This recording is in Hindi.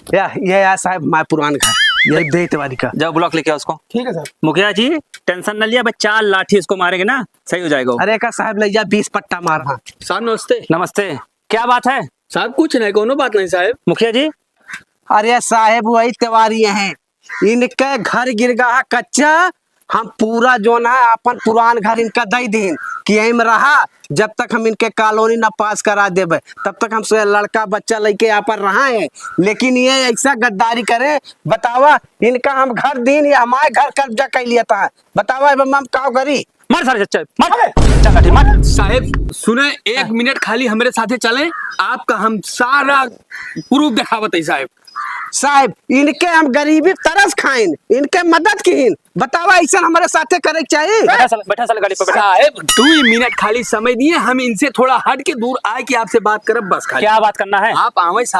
ये यार साहब मैं पुरान घर यही देतवारी का। जाओ ब्लॉक लेके आओ उसको। ठीक है सर। मुखिया जी टेंशन न लिया, बस 4 लाठी इसको मारेंगे ना सही हो जाएगा। अरे का साहब ले जा 20 पट्टा मार। हाँ साहब नमस्ते। नमस्ते, क्या बात है? साहब कुछ नहीं, कोनो बात नहीं साहब। मुखिया जी अरे साहब वही तिवारी हैं, इनके घर गिर गया कच्चा, हम पूरा जो ना अपन पुरान घर इनका दे दीन कि यहीं में रहा, जब तक हम इनके कॉलोनी ना पास करा देबे तब तक हम से लड़का बच्चा लेके यहाँ पर रहा है। लेकिन ये ऐसा गद्दारी करे, बतावा इनका हम घर दीन या हमारे घर कब्जा कर लिया था, बतावा हम का करी। मार सारे चच्चा मार, चल लाठी मार। साहब सुने, 1 मिनट खाली हमारे साथे चले, आपका हम सारा प्रूफ दिखावत है साहब। साहब इनके हम गरीबी तरस खाइन, इनके मदद की, बतावा ऐसा हमारे साथे करे चाहिए। बैठा साले गाड़ी पे बैठा। साहब 2 मिनट खाली समय दिए, हम इनसे थोड़ा हट के दूर आए कि आपसे बात करब बस खाली। क्या बात करना है? आप आवे साथ